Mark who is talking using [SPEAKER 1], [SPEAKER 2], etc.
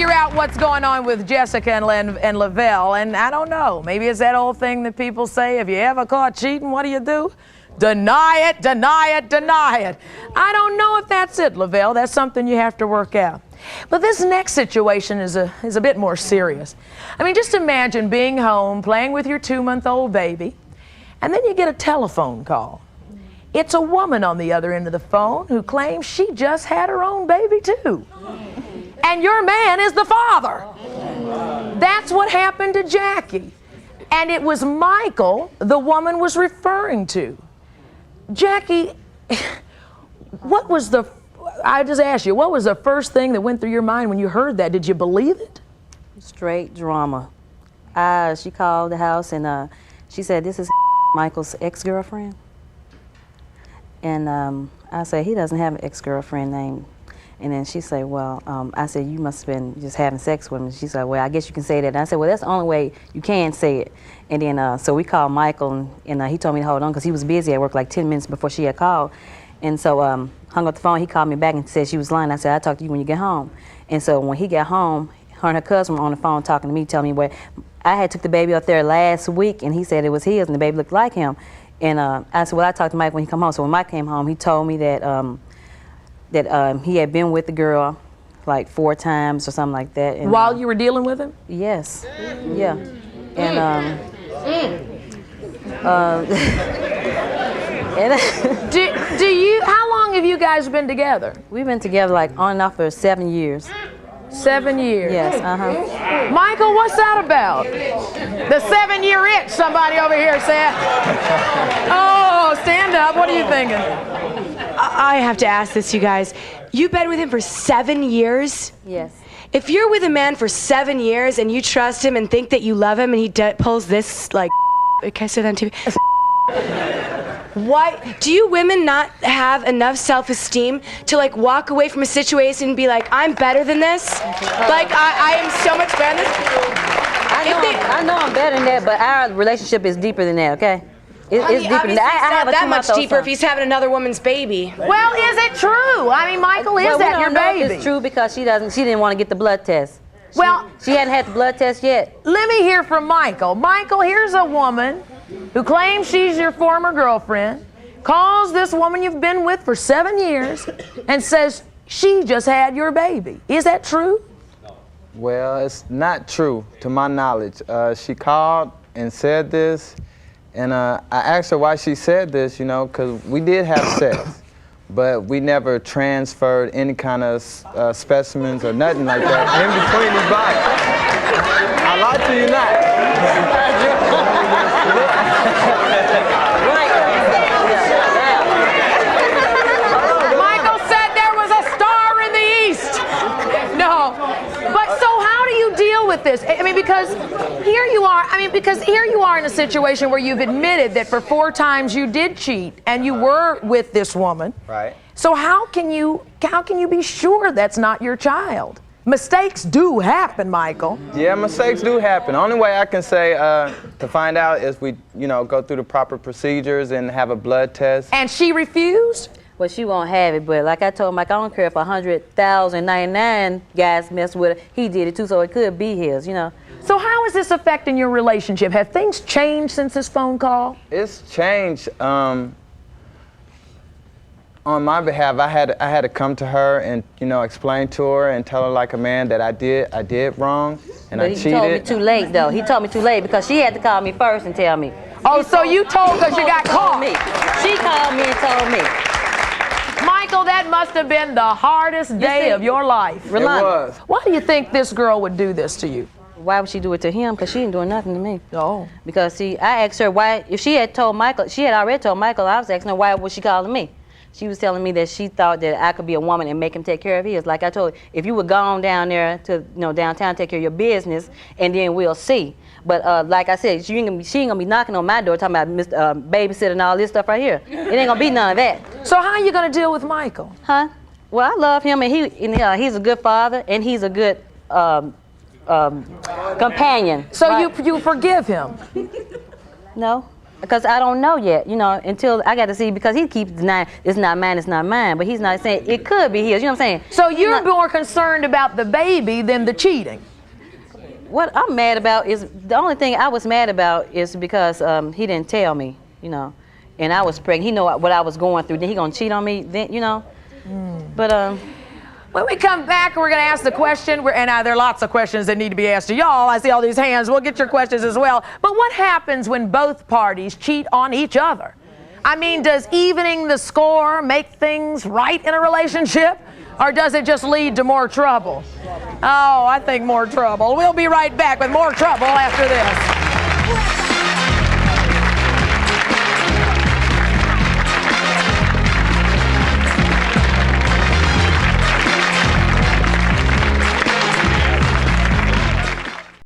[SPEAKER 1] figure out what's going on with Jessica and Lavelle, and I don't know. Maybe it's that old thing that people say, if you ever caught cheating, what do? Deny it, deny it, deny it. I don't know if that's it, Lavelle. That's something you have to work out. But this next situation is a bit more serious. I mean, just imagine being home, playing with your 2-month-old baby, and then you get a telephone call. It's a woman on the other end of the phone who claims she just had her own baby too. And your man is the father. That's what happened to Jackie. And it was Michael the woman was referring to. Jackie, I just asked you, what was the first thing that went through your mind when you heard that? Did you believe it?
[SPEAKER 2] Straight drama. She called the house and she said, this is Michael's ex-girlfriend. And I said, he doesn't have an ex-girlfriend name. And then she said, well, I said, you must have been just having sex with him. She said, well, I guess you can say that. And I said, well, that's the only way you can say it. And then, so we called Michael, and he told me to hold on because he was busy at work like 10 minutes before she had called. And so hung up the phone, he called me back and said she was lying. I said, I'll talk to you when you get home. And so when he got home, her and her cousin were on the phone talking to me, telling me where I had took the baby up there last week, and he said it was his, and the baby looked like him. And I said, well, I talked to Mike when he come home. So when Mike came home, he told me that he had been with the girl like 4 times or something like that. And,
[SPEAKER 1] while you were dealing with him?
[SPEAKER 2] Yes. Yeah. And
[SPEAKER 1] how long have you guys been together?
[SPEAKER 2] We've been together like on and off for 7 years.
[SPEAKER 1] 7 years?
[SPEAKER 2] Yes,
[SPEAKER 1] Michael, what's that about? The 7-year itch, somebody over here said. Oh, stand up. What are you thinking?
[SPEAKER 3] I have to ask this, you guys. You've been with him for 7 years?
[SPEAKER 2] Yes.
[SPEAKER 3] If you're with a man for 7 years and you trust him and think that you love him and he pulls this, like, can I say that on TV? Why do you women not have enough self-esteem to like walk away from a situation and be like, I'm better than this? Like I am so much better than this?
[SPEAKER 2] I know I'm better than that, but our relationship is deeper than that, okay? It's deeper than that. I have
[SPEAKER 3] not that much deeper if he's having another woman's baby.
[SPEAKER 1] Well, is it true? I mean, Michael, is that your baby?
[SPEAKER 2] It's true because she didn't want to get the blood test.
[SPEAKER 1] Well,
[SPEAKER 2] she hadn't had the blood test yet.
[SPEAKER 1] Let me hear from Michael. Michael, here's a woman who claims she's your former girlfriend, calls this woman you've been with for 7 years, and says she just had your baby. Is that true?
[SPEAKER 4] Well, it's not true to my knowledge. She called and said this, and I asked her why she said this, you know, because we did have sex, but we never transferred any kind of specimens or nothing like that in between these bodies. I lied to you not.
[SPEAKER 1] Michael said there was a star in the east. No, but so how do you deal with this? I mean, because here you are in a situation where you've admitted that for 4 times you did cheat and you were with this woman.
[SPEAKER 4] Right.
[SPEAKER 1] So how can you be sure that's not your child? Mistakes do happen, Michael.
[SPEAKER 4] Yeah, mistakes do happen. Only way I can say to find out is we, go through the proper procedures and have a blood test.
[SPEAKER 1] And she refused?
[SPEAKER 2] Well, she won't have it, but like I told Mike, I don't care if 100,099 guys mess with her. He did it too, so it could be his,
[SPEAKER 1] So how is this affecting your relationship? Have things changed since this phone call?
[SPEAKER 4] It's changed. On my behalf, I had to come to her and explain to her and tell her like a man that I did wrong and I cheated.
[SPEAKER 2] He told me too late though. He told me too late because she had to call me first and tell me.
[SPEAKER 1] Oh, so you told her you got caught?
[SPEAKER 2] She called me and told me.
[SPEAKER 1] Michael, that must have been the hardest day of your life.
[SPEAKER 4] It was.
[SPEAKER 1] Why do you think this girl would do this to you?
[SPEAKER 2] Why would she do it to him? Because she ain't doing nothing to me.
[SPEAKER 1] Oh.
[SPEAKER 2] Because see, I asked her why. If she had told Michael, she had already told Michael. I was asking her why was she calling me. She was telling me that she thought that I could be a woman and make him take care of his. Like I told her, if you would go on down there to downtown, take care of your business, and then we'll see. But like I said, she ain't gonna be knocking on my door talking about Mr. Babysitter and all this stuff right here. It ain't gonna be none of that.
[SPEAKER 1] So how are you gonna deal with Michael?
[SPEAKER 2] Huh? Well, I love him, and he's a good father, and he's a good companion.
[SPEAKER 1] So right? you forgive him?
[SPEAKER 2] No. Because I don't know yet, you know, until I got to see, because he keeps denying it's not mine, but he's not saying it could be his, you know what I'm saying?
[SPEAKER 1] So you're more concerned about the baby than the cheating?
[SPEAKER 2] What I'm mad about is, the only thing I was mad about is because he didn't tell me, you know, and I was pregnant. He know what I was going through. Then he gonna cheat on me, then, you know? But
[SPEAKER 1] when we come back, we're going to ask the question, and there are lots of questions that need to be asked to y'all. I see all these hands. We'll get your questions as well. But what happens when both parties cheat on each other? I mean, does evening the score make things right in a relationship? Or does it just lead to more trouble? Oh, I think more trouble. We'll be right back with more trouble after this.